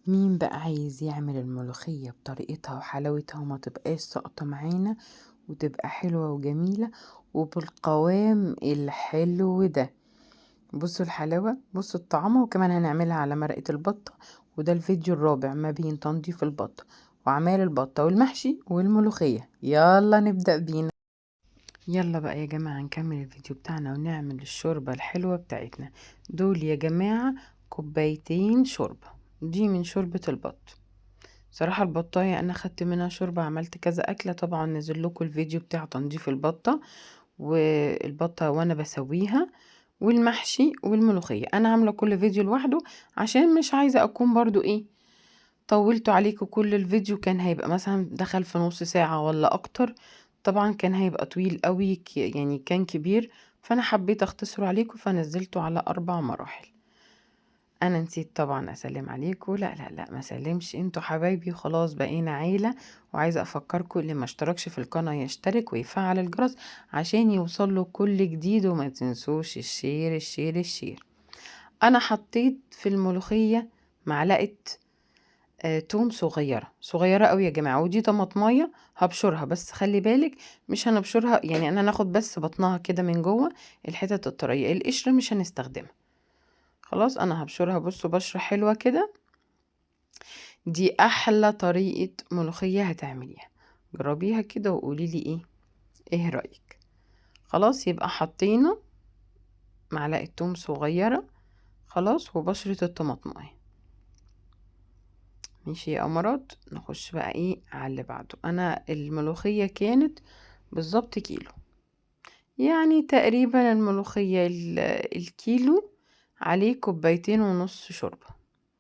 مين بقى عايز يعمل الملوخية بطريقتها وحلاوتها وما تبقاش ساقطة معانا وتبقى حلوة وجميلة وبالقوام الحلو ده؟ بصوا الحلاوة، بصوا الطعامة، وكمان هنعملها على مرقة البطة. وده الفيديو الرابع ما بين تنظيف البطة وأعمال البطة والمحشي والملوخية. يلا نبدأ بينا. يلا بقى يا جماعة نكمل الفيديو بتاعنا ونعمل الشوربة الحلوة بتاعتنا. دول يا جماعة كوبايتين شوربة، دي من شوربة البط. صراحة البطاية انا خدت منها شوربة، عملت كذا اكلة، طبعا نزل لكم الفيديو بتاع تنظيف البطة والبطة وانا بسويها والمحشي والملوخية. انا عاملة كل فيديو لوحده عشان مش عايزة اكون برضو طولتوا عليكم. كل الفيديو كان هيبقى مثلا دخل في نص ساعة ولا اكتر، طبعا كان هيبقى طويل قوي، يعني كان كبير، فانا حبيت اختصره عليكم فنزلته على 4 مراحل. انا نسيت طبعا اسلم عليكم، لا لا لا ما سلمش، انتوا حبايبي خلاص بقينا عيلة. وعايزة افكركم اللي ما اشتركش في القناة يشترك ويفعل الجرس عشان يوصله كل جديد، وما تنسوش الشير الشير الشير. انا حطيت في الملوخية معلقة توم صغيرة صغيرة قوي يا جماعة، ودي طماطمية هبشرها، بس خلي بالك مش هنبشرها، يعني انا هناخد بس بطنها كده من جوه، الحتت الطرية، القشرة مش هنستخدمها. خلاص انا هبشرها، بصوا بشرة حلوة كده. دي احلى طريقة ملوخية هتعمليها، جربيها كده وقوليلي ايه رأيك. خلاص يبقى حطينا معلقة توم صغيرة، خلاص، وبشرة الطماطمايه. ماشي يا امارات، نخش بقى على اللي بعده. انا الملوخية كانت بالظبط كيلو، يعني تقريبا الملوخية الكيلو عليه كوبايتين ونص شوربة.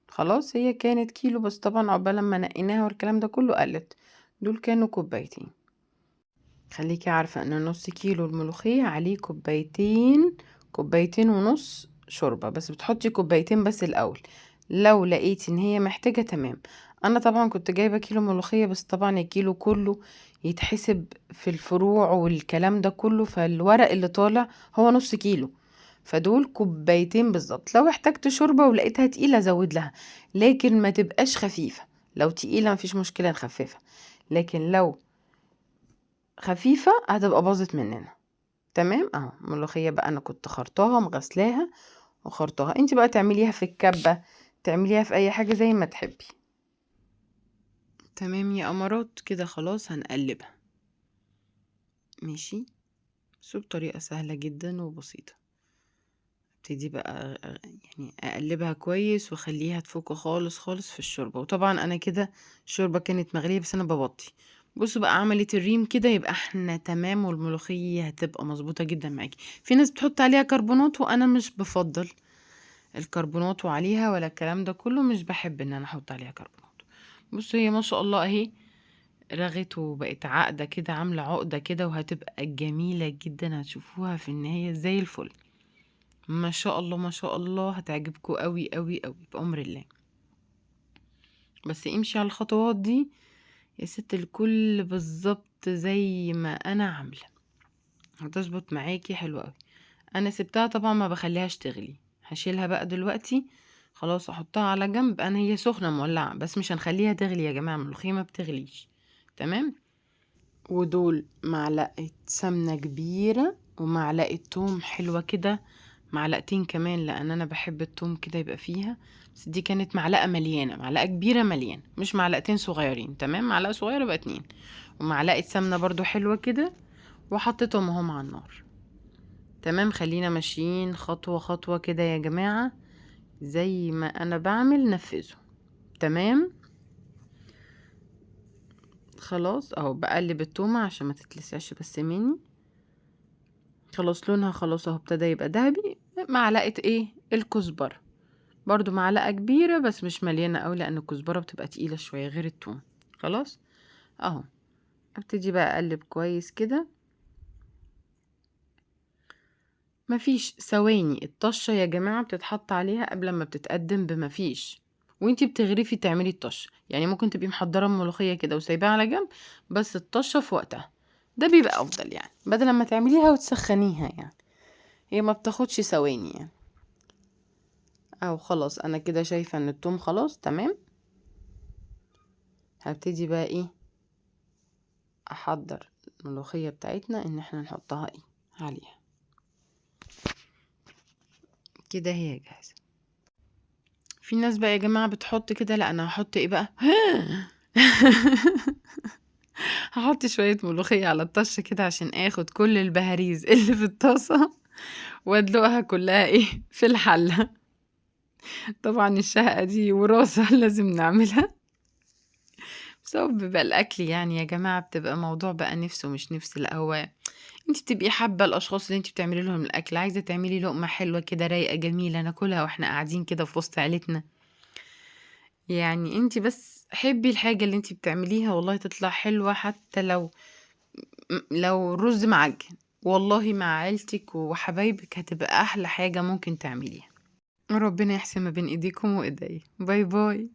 خلاص هي كانت كيلو، بس طبعا عقبال ما نقيناها والكلام ده كله قلت، دول كانوا كوبايتين. خليكي عارفة ان نص كيلو الملوخية عليه كوبايتين ونص شوربة، بس بتحطي كوبايتين بس الاول، لو لقيتي ان هي محتاجة تمام. انا طبعا كنت جايبة كيلو ملوخية، بس طبعا الكيلو كله يتحسب في الفروع والكلام ده كله، فالورق اللي طالع هو نص كيلو، فدول كوبايتين بالظبط. لو احتجت شوربة ولقيتها تقيلة زود لها، لكن ما تبقاش خفيفة. لو تقيلة مفيش مشكلة نخففها، لكن لو خفيفة هتبقى باظت مننا. تمام اهو. ملوخية بقى انا كنت خرطاها مغسلاها وخرطاها، انت بقى تعمليها في الكبة، تعمليها في اي حاجة زي ما تحبي. تمام يا امارات كده، خلاص هنقلبها. ماشي، بس بطريقة سهلة جدا وبسيطة. ابتدي بقى يعني اقلبها كويس واخليها تفك خالص خالص في الشوربة. وطبعا انا كده الشوربة كانت مغلية بس انا ببطي. بصوا بقى عملت الريم كده، يبقى احنا تمام، والملوخية هتبقى مظبوطة جدا معاكي. في ناس بتحط عليها كربونات وانا مش بفضل الكربونات وعليها ولا الكلام ده كله، مش بحب ان انا احط عليها كربونات. بصوا هي ما شاء الله اهي رغت وبقت عقدة كده، عاملة عقدة كده، وهتبقى جميلة جدا، هتشوفوها في النهاية زي الفل. ما شاء الله ما شاء الله، هتعجبكم قوي قوي قوي بأمر الله. بس امشي على الخطوات دي يا ست الكل بالظبط زي ما انا عامله، هتظبط معاكي حلو قوي. انا سبتها طبعا ما بخليهاش تغلي، هشيلها بقى دلوقتي. خلاص احطها على جنب، انا هي سخنه مولعه بس مش هنخليها تغلي يا جماعه، الملوخيه ما بتغليش. تمام. ودول معلقه سمنه كبيره ومعلقه توم حلوه كده، معلقتين كمان لان انا بحب التوم كده يبقى فيها. بس دي كانت معلقه مليانه، معلقه كبيره مليانه، مش معلقتين صغيرين. تمام، معلقه صغيره بقى 2. ومعلقه سمنه برضو حلوه كده، وحطيتهم اهم على النار. تمام، خلينا ماشيين خطوه خطوه كده يا جماعه، زي ما انا بعمل نفذه. تمام. خلاص اهو بقلب التومه عشان ما تتلسعش بس مني. خلاص لونها خلاص اهو ابتدى يبقى ذهبي. معلقه الكزبره، برضو معلقة كبيرة بس مش مليانة قوي، لان الكزبرة بتبقى تقيلة شوية غير التوم. خلاص اهو. ابتدي بقى اقلب كويس كده، مفيش ثواني. الطشة يا جماعة بتتحط عليها قبل ما بتتقدم بمفيش، وانتي بتغرفي تعملي الطشة. يعني ممكن تبقي محضرة الملوخية كده وسايباها على جنب، بس الطشة في وقتها، ده بيبقى افضل، يعني بدل ما تعمليها وتسخنيها، يعني هي ما بتاخدش ثواني يعني. او خلاص انا كده شايفة ان التوم خلاص تمام. هبتدي بقى ايه احضر الملوخية بتاعتنا ان احنا نحطها ايه عليها كده، هي جاهزة. في ناس بقى يا جماعة بتحط كده، لا انا هحط ايه بقى هحط شوية ملوخية على الطش كده عشان اخد كل البهاريز اللي في الطاسة وادلقها كلها ايه في الحلة. طبعا الشهقة دي وراثة لازم نعملها، بس هو بيبقى الاكل يعني يا جماعة بتبقى موضوع بقى نفس ومش نفس. لا هو انت بتبقي حابة الاشخاص اللي انت بتعملي لهم الاكل، عايزة تعملي لقمة حلوة كده رايقة جميلة ناكلها واحنا قاعدين كده في وسط عيلتنا. يعني انت بس حبي الحاجة اللي انت بتعمليها والله تطلع حلوة، حتى لو رز معجن، والله مع عيلتك وحبايبك هتبقى احلى حاجة ممكن تعمليها. ربنا يحسن ما بين ايديكم وايدي. باي باي.